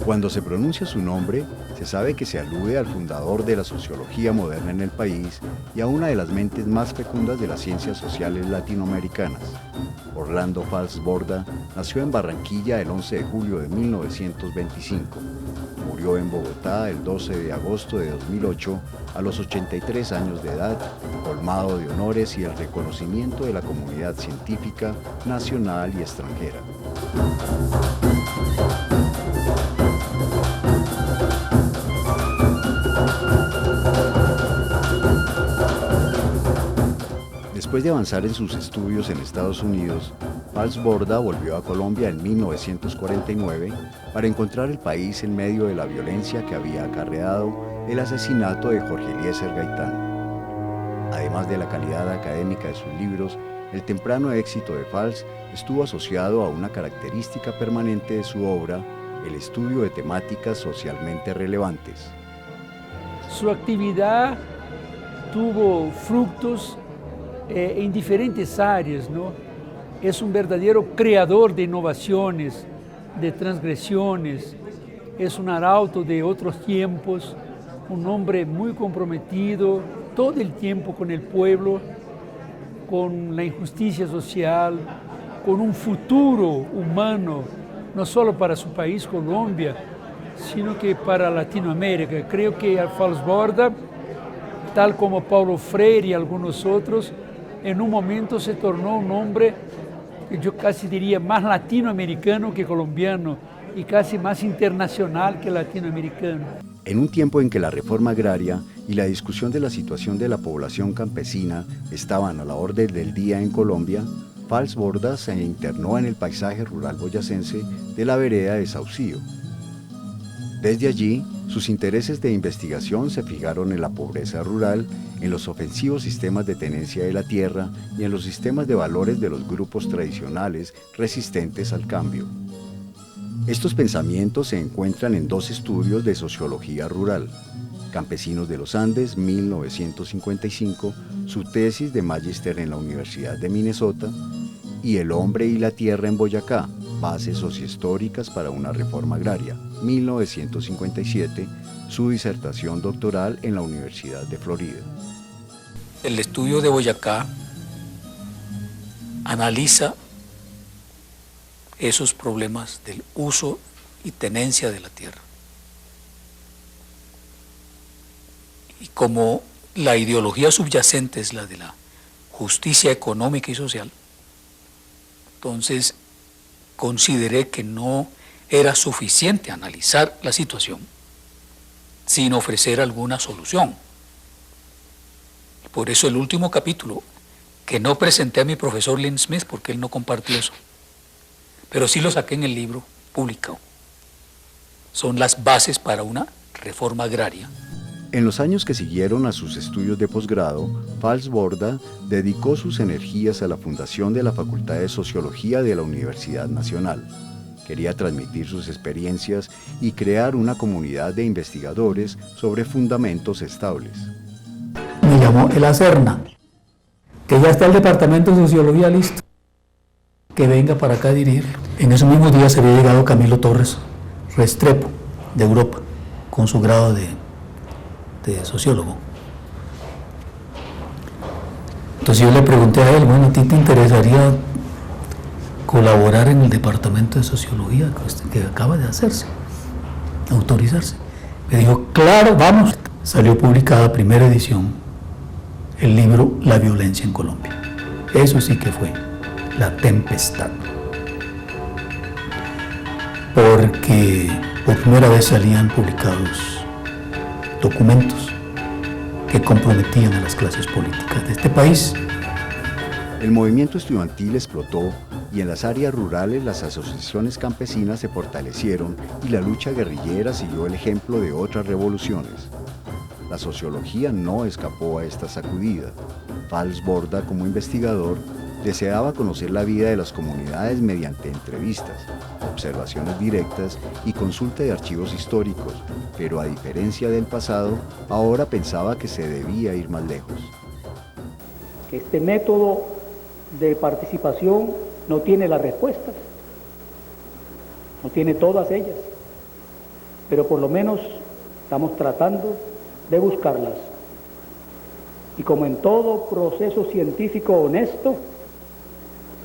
Cuando se pronuncia su nombre, se sabe que se alude al fundador de la sociología moderna en el país y a una de las mentes más fecundas de las ciencias sociales latinoamericanas. Orlando Fals Borda nació en Barranquilla el 11 de julio de 1925. Murió en Bogotá el 12 de agosto de 2008 a los 83 años de edad, colmado de honores y el reconocimiento de la comunidad científica nacional y extranjera. Después de avanzar en sus estudios en Estados Unidos, Fals Borda volvió a Colombia en 1949 para encontrar el país en medio de la violencia que había acarreado el asesinato de Jorge Eliezer Gaitán. Además de la calidad académica de sus libros, el temprano éxito de Fals estuvo asociado a una característica permanente de su obra, el estudio de temáticas socialmente relevantes. Su actividad tuvo frutos en diferentes áreas, ¿no? Es un verdadero creador de innovaciones, de transgresiones, es un arauto de otros tiempos, un hombre muy comprometido todo el tiempo con el pueblo, con la injusticia social, con un futuro humano, no solo para su país, Colombia, sino que para Latinoamérica. Creo que Fals Borda, tal como Paulo Freire y algunos otros, en un momento se tornó un hombre, yo casi diría, más latinoamericano que colombiano y casi más internacional que latinoamericano. En un tiempo en que la reforma agraria y la discusión de la situación de la población campesina estaban a la orden del día en Colombia, Fals Borda se internó en el paisaje rural boyacense de la vereda de Saucillo. Desde allí, sus intereses de investigación se fijaron en la pobreza rural, en los ofensivos sistemas de tenencia de la tierra y en los sistemas de valores de los grupos tradicionales resistentes al cambio. Estos pensamientos se encuentran en dos estudios de sociología rural: Campesinos de los Andes, 1955, su tesis de magíster en la Universidad de Minnesota, y El hombre y la tierra en Boyacá, bases sociohistóricas para una reforma agraria, 1957, su disertación doctoral en la Universidad de Florida. El estudio de Boyacá analiza esos problemas del uso y tenencia de la tierra. Y como la ideología subyacente es la de la justicia económica y social, entonces consideré que no era suficiente analizar la situación sin ofrecer alguna solución. Por eso el último capítulo, que no presenté a mi profesor Lynn Smith porque él no compartió eso, pero sí lo saqué en el libro publicado, son las bases para una reforma agraria. En los años que siguieron a sus estudios de posgrado, Fals Borda dedicó sus energías a la fundación de la Facultad de Sociología de la Universidad Nacional. Quería transmitir sus experiencias y crear una comunidad de investigadores sobre fundamentos estables. Me llamó el Acerna, que ya está el departamento de Sociología listo, que venga para acá a dirigirlo. En esos mismos días se había llegado Camilo Torres Restrepo, de Europa, con su grado de sociólogo. Entonces yo le pregunté a él, bueno, ¿a ti te interesaría colaborar en el departamento de sociología que acaba de hacerse, autorizarse? Me dijo, claro, vamos. Salió publicada, primera edición, el libro La violencia en Colombia. Eso sí que fue la tempestad. Porque por primera vez salían publicados documentos que comprometían a las clases políticas de este país. El movimiento estudiantil explotó y en las áreas rurales las asociaciones campesinas se fortalecieron y la lucha guerrillera siguió el ejemplo de otras revoluciones. La sociología no escapó a esta sacudida. Fals Borda, como investigador, deseaba conocer la vida de las comunidades mediante entrevistas, observaciones directas y consulta de archivos históricos, pero a diferencia del pasado, ahora pensaba que se debía ir más lejos. Este método de participación no tiene las respuestas, no tiene todas ellas, pero por lo menos estamos tratando de buscarlas. Y como en todo proceso científico honesto,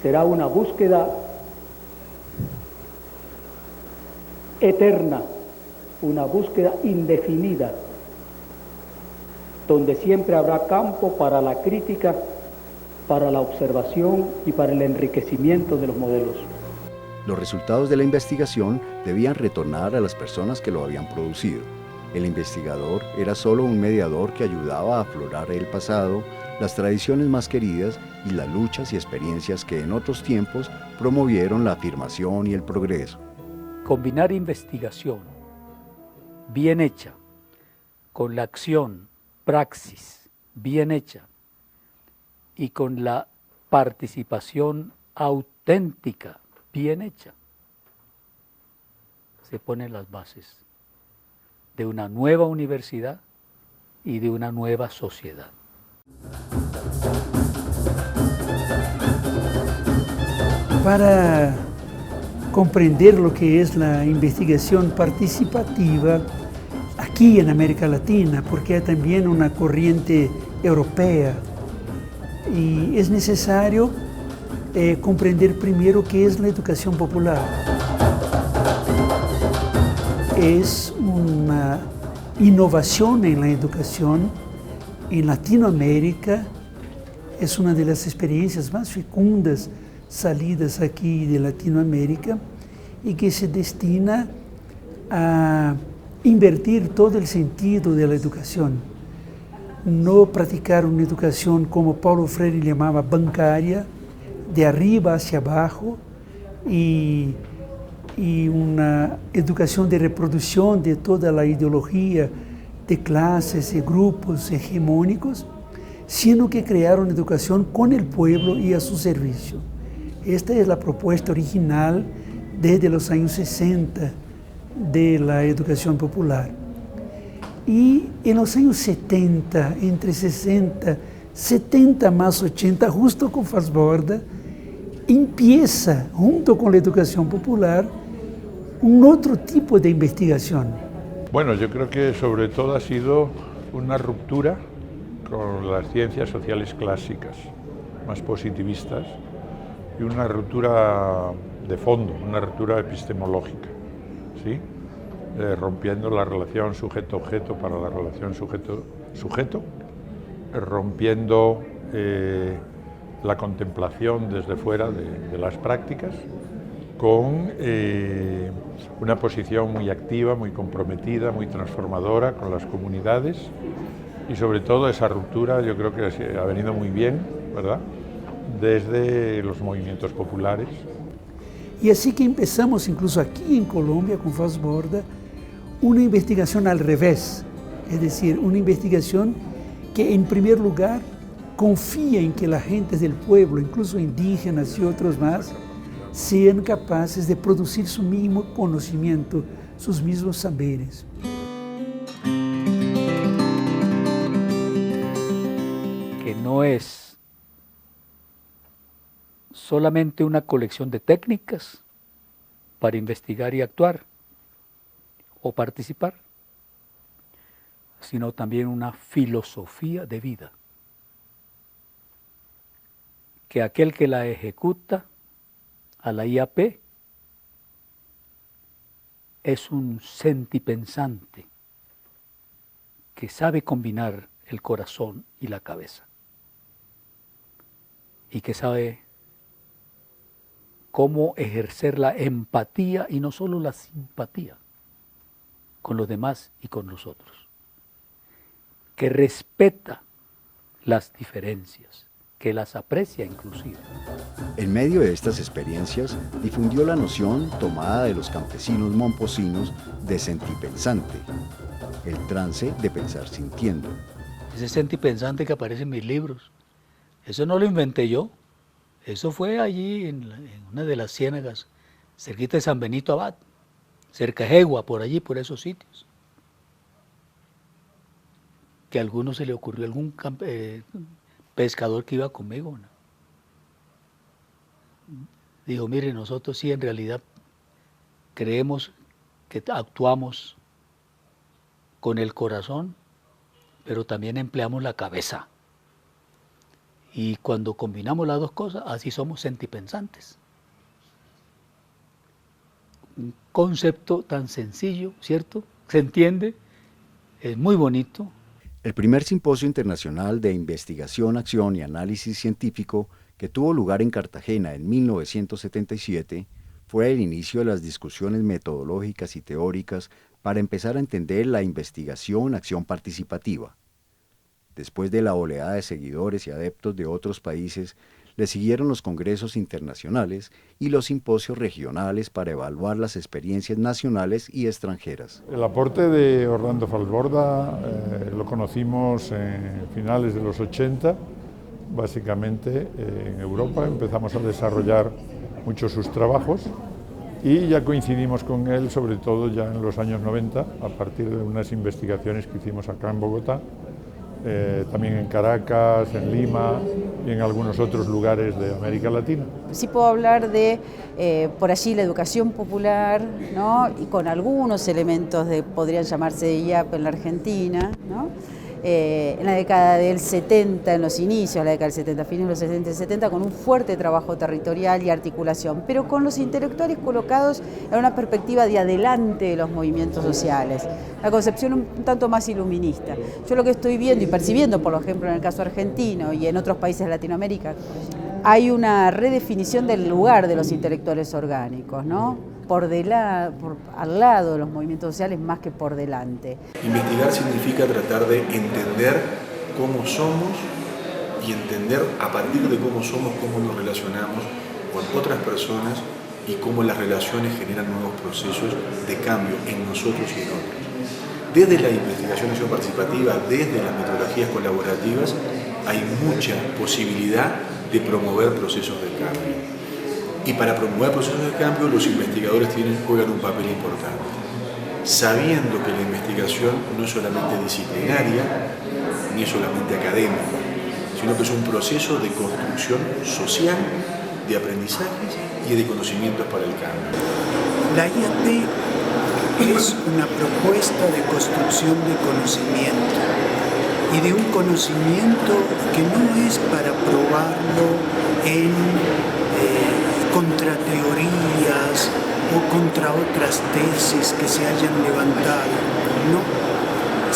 será una búsqueda eterna, una búsqueda indefinida, donde siempre habrá campo para la crítica, para la observación y para el enriquecimiento de los modelos. Los resultados de la investigación debían retornar a las personas que lo habían producido. El investigador era solo un mediador que ayudaba a aflorar el pasado, las tradiciones más queridas y las luchas y experiencias que en otros tiempos promovieron la afirmación y el progreso. Combinar investigación bien hecha con la acción, praxis bien hecha y con la participación auténtica bien hecha, se ponen las bases de una nueva universidad y de una nueva sociedad. Para comprender lo que es la investigación participativa aquí en América Latina, porque hay también una corriente europea, y es necesario comprender primero qué es la educación popular. Es una innovación en la educación en Latinoamérica, es una de las experiencias más fecundas salidas aquí de Latinoamérica y que se destina a invertir todo el sentido de la educación. No practicar una educación como Paulo Freire llamaba bancaria, de arriba hacia abajo, y una educación de reproducción de toda la ideología de clases y grupos hegemónicos, sino que crear una educación con el pueblo y a su servicio. Esta es la propuesta original desde los años 60 de la educación popular. Y en los años 70, entre 60, 70 más 80, justo con Falsborda, empieza, junto con la educación popular, un otro tipo de investigación. Bueno, yo creo que sobre todo ha sido una ruptura con las ciencias sociales clásicas, más positivistas, y una ruptura de fondo, una ruptura epistemológica, ¿sí? Rompiendo la relación sujeto-objeto para la relación sujeto-sujeto, rompiendo la contemplación desde fuera de las prácticas, con una posición muy activa, muy comprometida, muy transformadora con las comunidades, y sobre todo esa ruptura yo creo que ha venido muy bien, ¿verdad?, desde los movimientos populares. Y así que empezamos incluso aquí en Colombia con Falsborda una investigación al revés, es decir, una investigación que en primer lugar confía en que las gentes del pueblo, incluso indígenas y otros más, sean capaces de producir su mismo conocimiento, sus mismos saberes. Que no es solamente una colección de técnicas para investigar y actuar o participar, sino también una filosofía de vida, que aquel que la ejecuta a la IAP es un sentipensante que sabe combinar el corazón y la cabeza y que sabe cómo ejercer la empatía y no solo la simpatía con los demás y con los otros, que respeta las diferencias, que las aprecia inclusive. En medio de estas experiencias, difundió la noción tomada de los campesinos momposinos de sentipensante, el trance de pensar sintiendo. Ese sentipensante que aparece en mis libros, eso no lo inventé yo, eso fue allí en una de las ciénagas, cerquita de San Benito Abad, cerca de Jegua, por allí, por esos sitios. Que a alguno se le ocurrió, algún pescador que iba conmigo, ¿no? Dijo, mire, nosotros sí en realidad creemos que actuamos con el corazón, pero también empleamos la cabeza. Y cuando combinamos las dos cosas, así somos sentipensantes. Un concepto tan sencillo, ¿cierto? Se entiende, es muy bonito. El primer simposio internacional de investigación, acción y análisis científico que tuvo lugar en Cartagena en 1977 fue el inicio de las discusiones metodológicas y teóricas para empezar a entender la investigación, acción participativa. Después de la oleada de seguidores y adeptos de otros países, le siguieron los congresos internacionales y los simposios regionales para evaluar las experiencias nacionales y extranjeras. El aporte de Orlando Falsborda lo conocimos en finales de los 80, básicamente en Europa. Empezamos a desarrollar muchos sus trabajos y ya coincidimos con él, sobre todo ya en los años 90, a partir de unas investigaciones que hicimos acá en Bogotá, también en Caracas, en Lima y en algunos otros lugares de América Latina. Sí puedo hablar de, por allí, la educación popular, ¿no? Y con algunos elementos de, podrían llamarse de IAP en la Argentina, ¿no? En la década del 70, en los inicios de la década del 70, fines de los 60 y 70, con un fuerte trabajo territorial y articulación, pero con los intelectuales colocados en una perspectiva de adelante de los movimientos sociales, la concepción un tanto más iluminista. Yo lo que estoy viendo y percibiendo, por ejemplo, en el caso argentino y en otros países de Latinoamérica, hay una redefinición del lugar de los intelectuales orgánicos, ¿no? Al lado de los movimientos sociales más que por delante. Investigar significa tratar de entender cómo somos y entender a partir de cómo somos, cómo nos relacionamos con otras personas y cómo las relaciones generan nuevos procesos de cambio en nosotros y en otros. Desde la investigación y acción participativa, desde las metodologías colaborativas, hay mucha posibilidad de promover procesos de cambio. Y para promover procesos de cambio, los investigadores juegan un papel importante, sabiendo que la investigación no es solamente disciplinaria, ni es solamente académica, sino que es un proceso de construcción social, de aprendizajes y de conocimientos para el cambio. La IAP es una propuesta de construcción de conocimiento, y de un conocimiento que no es para probarlo en contra teorías o contra otras tesis que se hayan levantado. No,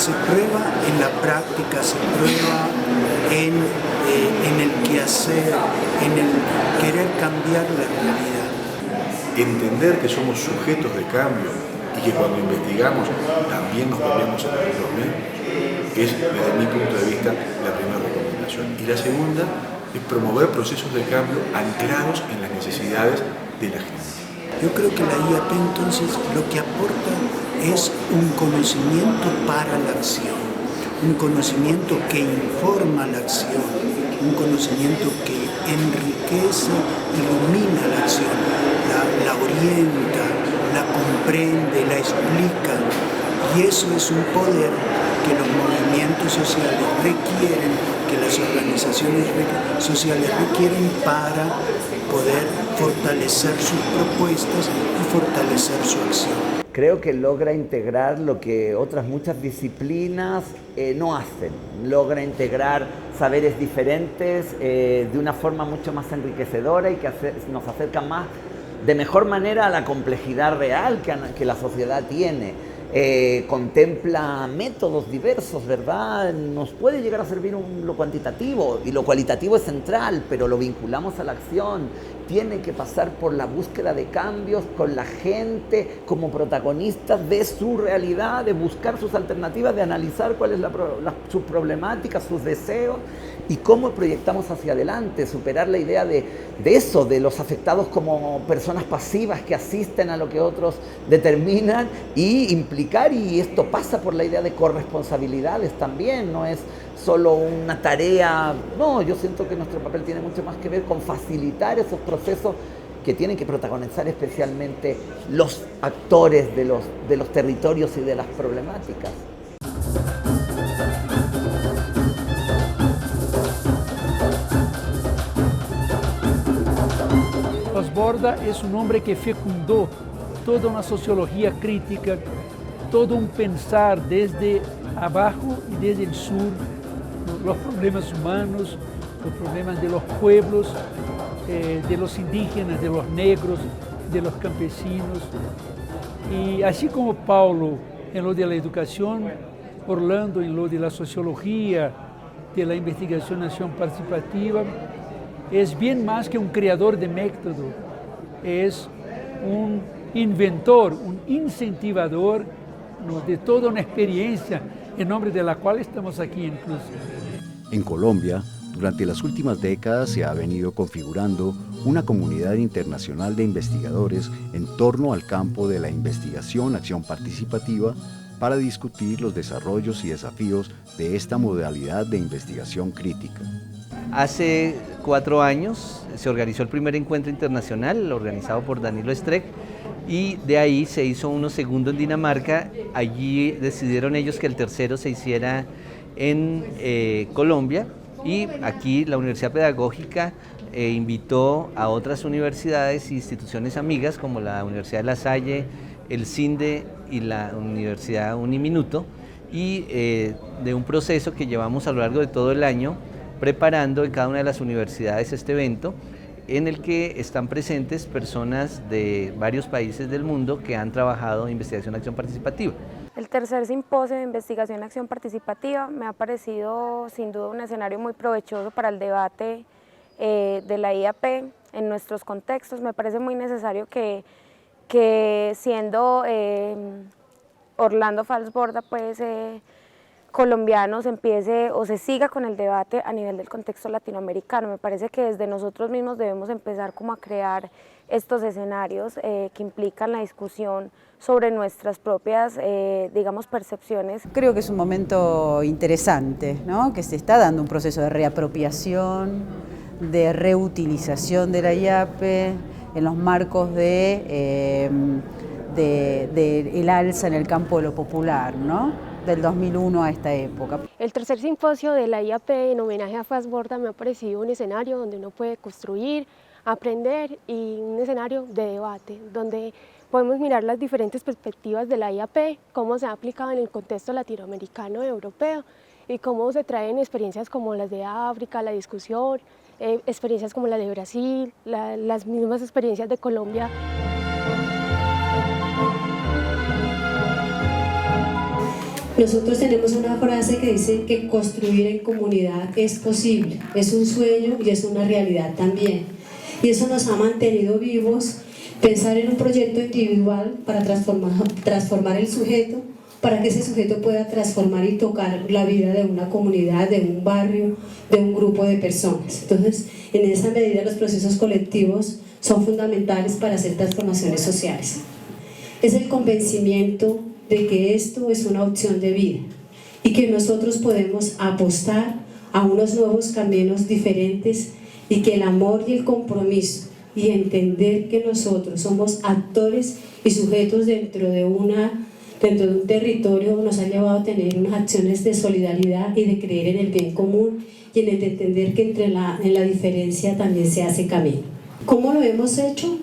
se prueba en la práctica, se prueba en el quehacer, en el querer cambiar la realidad. Entender que somos sujetos de cambio y que cuando investigamos también nos cambiamos a nosotros mismos es, desde mi punto de vista, la primera recomendación. Y la segunda es promover procesos de cambio anclados en las necesidades de la gente. Yo creo que la IAP entonces lo que aporta es un conocimiento para la acción, un conocimiento que informa la acción, un conocimiento que enriquece, ilumina la acción, la orienta, la comprende, la explica, y eso es un poder que los movimientos sociales requieren, que las organizaciones sociales requieren para poder fortalecer sus propuestas y fortalecer su acción. Creo que logra integrar lo que otras muchas disciplinas no hacen. Logra integrar saberes diferentes de una forma mucho más enriquecedora y que nos acerca más, de mejor manera, a la complejidad real que la sociedad tiene. Contempla métodos diversos, ¿verdad? Nos puede llegar a servir lo cuantitativo, y lo cualitativo es central, pero lo vinculamos a la acción. Tiene que pasar por la búsqueda de cambios con la gente como protagonistas de su realidad, de buscar sus alternativas, de analizar cuál es sus problemáticas, sus deseos y cómo proyectamos hacia adelante, superar la idea de eso, de los afectados como personas pasivas que asisten a lo que otros determinan, y implicar, y esto pasa por la idea de corresponsabilidades también, no es solo una tarea, no, yo siento que nuestro papel tiene mucho más que ver con facilitar esos procesos que tienen que protagonizar especialmente los actores de los territorios y de las problemáticas. Falsborda es un hombre que fecundó toda una sociología crítica, todo un pensar desde abajo y desde el sur, los problemas humanos, los problemas de los pueblos, de los indígenas, de los negros, de los campesinos. Y así como Paulo en lo de la educación, Orlando en lo de la sociología, de la investigación en acción participativa, es bien más que un creador de método, es un inventor, un incentivador, ¿no?, de toda una experiencia en nombre de la cual estamos aquí incluso. En Colombia, durante las últimas décadas se ha venido configurando una comunidad internacional de investigadores en torno al campo de la investigación, acción participativa, para discutir los desarrollos y desafíos de esta modalidad de investigación crítica. Hace 4 años se organizó el primer encuentro internacional organizado por Danilo Streck y de ahí se hizo uno segundo en Dinamarca. Allí decidieron ellos que el tercero se hiciera en Colombia y aquí la Universidad Pedagógica invitó a otras universidades e instituciones amigas como la Universidad de La Salle, el CINDE y la Universidad Uniminuto y de un proceso que llevamos a lo largo de todo el año preparando en cada una de las universidades este evento en el que están presentes personas de varios países del mundo que han trabajado en investigación y acción participativa. El tercer simposio de investigación y acción participativa me ha parecido sin duda un escenario muy provechoso para el debate de la IAP en nuestros contextos. Me parece muy necesario que siendo Orlando Falsborda pues colombiano se empiece o se siga con el debate a nivel del contexto latinoamericano. Me parece que desde nosotros mismos debemos empezar como a crear estos escenarios que implican la discusión sobre nuestras propias, digamos, percepciones. Creo que es un momento interesante, ¿no?, que se está dando un proceso de reapropiación, de reutilización de la IAPE en los marcos de el alza en el campo de lo popular, ¿no?, del 2001 a esta época. El tercer simposio de la IAP en homenaje a Falsborda me ha parecido un escenario donde uno puede construir, aprender y un escenario de debate, donde podemos mirar las diferentes perspectivas de la IAP, cómo se ha aplicado en el contexto latinoamericano y europeo y cómo se traen experiencias como las de África, la discusión, experiencias como la de Brasil, las mismas experiencias de Colombia. Nosotros tenemos una frase que dice que construir en comunidad es posible, es un sueño y es una realidad también. Y eso nos ha mantenido vivos, pensar en un proyecto individual para transformar el sujeto, para que ese sujeto pueda transformar y tocar la vida de una comunidad, de un barrio, de un grupo de personas. Entonces, en esa medida los procesos colectivos son fundamentales para hacer transformaciones sociales. Es el convencimiento de que esto es una opción de vida y que nosotros podemos apostar a unos nuevos caminos diferentes y que el amor y el compromiso y entender que nosotros somos actores y sujetos dentro de un territorio nos ha llevado a tener unas acciones de solidaridad y de creer en el bien común y en el de entender que en la diferencia también se hace camino. ¿Cómo lo hemos hecho?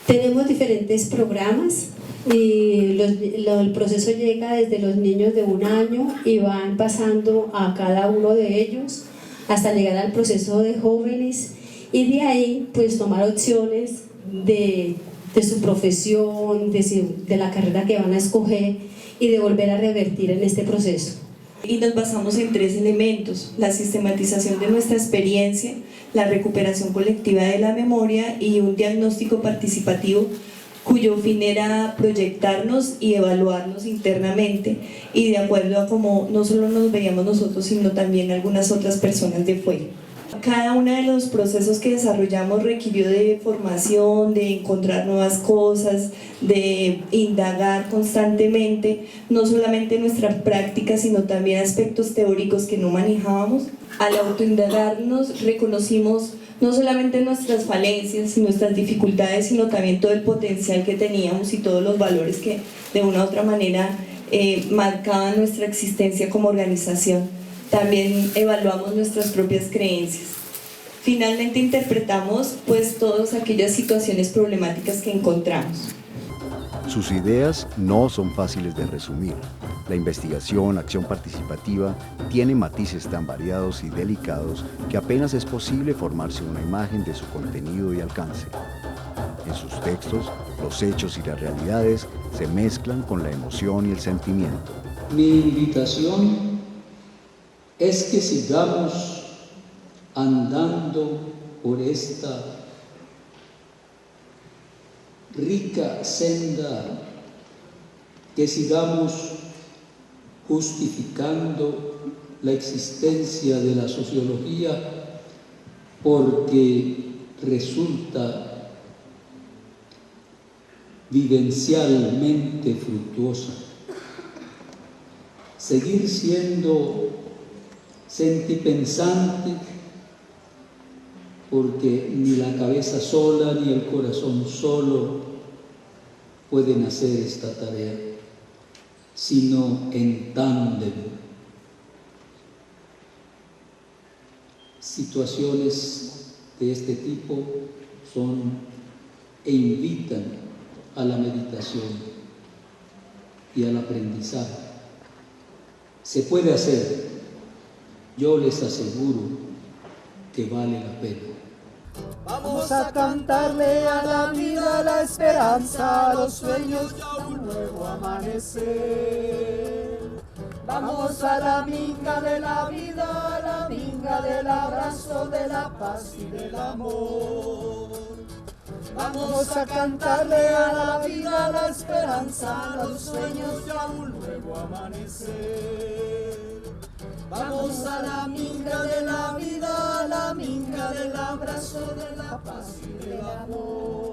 Tenemos diferentes programas y el proceso llega desde los niños de 1 año y van pasando a cada uno de ellos hasta llegar al proceso de jóvenes y de ahí pues tomar opciones de su profesión, de la carrera que van a escoger y de volver a revertir en este proceso. Y nos basamos en 3 elementos: la sistematización de nuestra experiencia, la recuperación colectiva de la memoria y un diagnóstico participativo cuyo fin era proyectarnos y evaluarnos internamente y de acuerdo a cómo no solo nos veíamos nosotros sino también algunas otras personas de fuera. Cada uno de los procesos que desarrollamos requirió de formación, de encontrar nuevas cosas, de indagar constantemente, no solamente nuestra práctica, sino también aspectos teóricos que no manejábamos. Al autoindagarnos reconocimos no solamente nuestras falencias y nuestras dificultades, sino también todo el potencial que teníamos y todos los valores que de una u otra manera marcaban nuestra existencia como organización. También evaluamos nuestras propias creencias. Finalmente interpretamos pues todas aquellas situaciones problemáticas que encontramos. Sus ideas no son fáciles de resumir. La investigación, acción participativa, tiene matices tan variados y delicados que apenas es posible formarse una imagen de su contenido y alcance. En sus textos, los hechos y las realidades se mezclan con la emoción y el sentimiento. Mi invitación es que sigamos andando por esta rica senda, que sigamos justificando la existencia de la sociología porque resulta vivencialmente fructuosa. Seguir siendo sentipensante porque ni la cabeza sola ni el corazón solo pueden hacer esta tarea, sino en tándem. Situaciones de este tipo son e invitan a la meditación y al aprendizaje. Se puede hacer, yo les aseguro que vale la pena. Vamos a cantarle a la vida, a la esperanza, a los sueños y a un nuevo amanecer. Vamos a la minga de la vida, a la minga del abrazo, de la paz y del amor. Vamos a cantarle a la vida, a la esperanza, a los sueños y a un nuevo amanecer. Vamos a la minga de la vida, a la minga del abrazo, de la paz y del amor.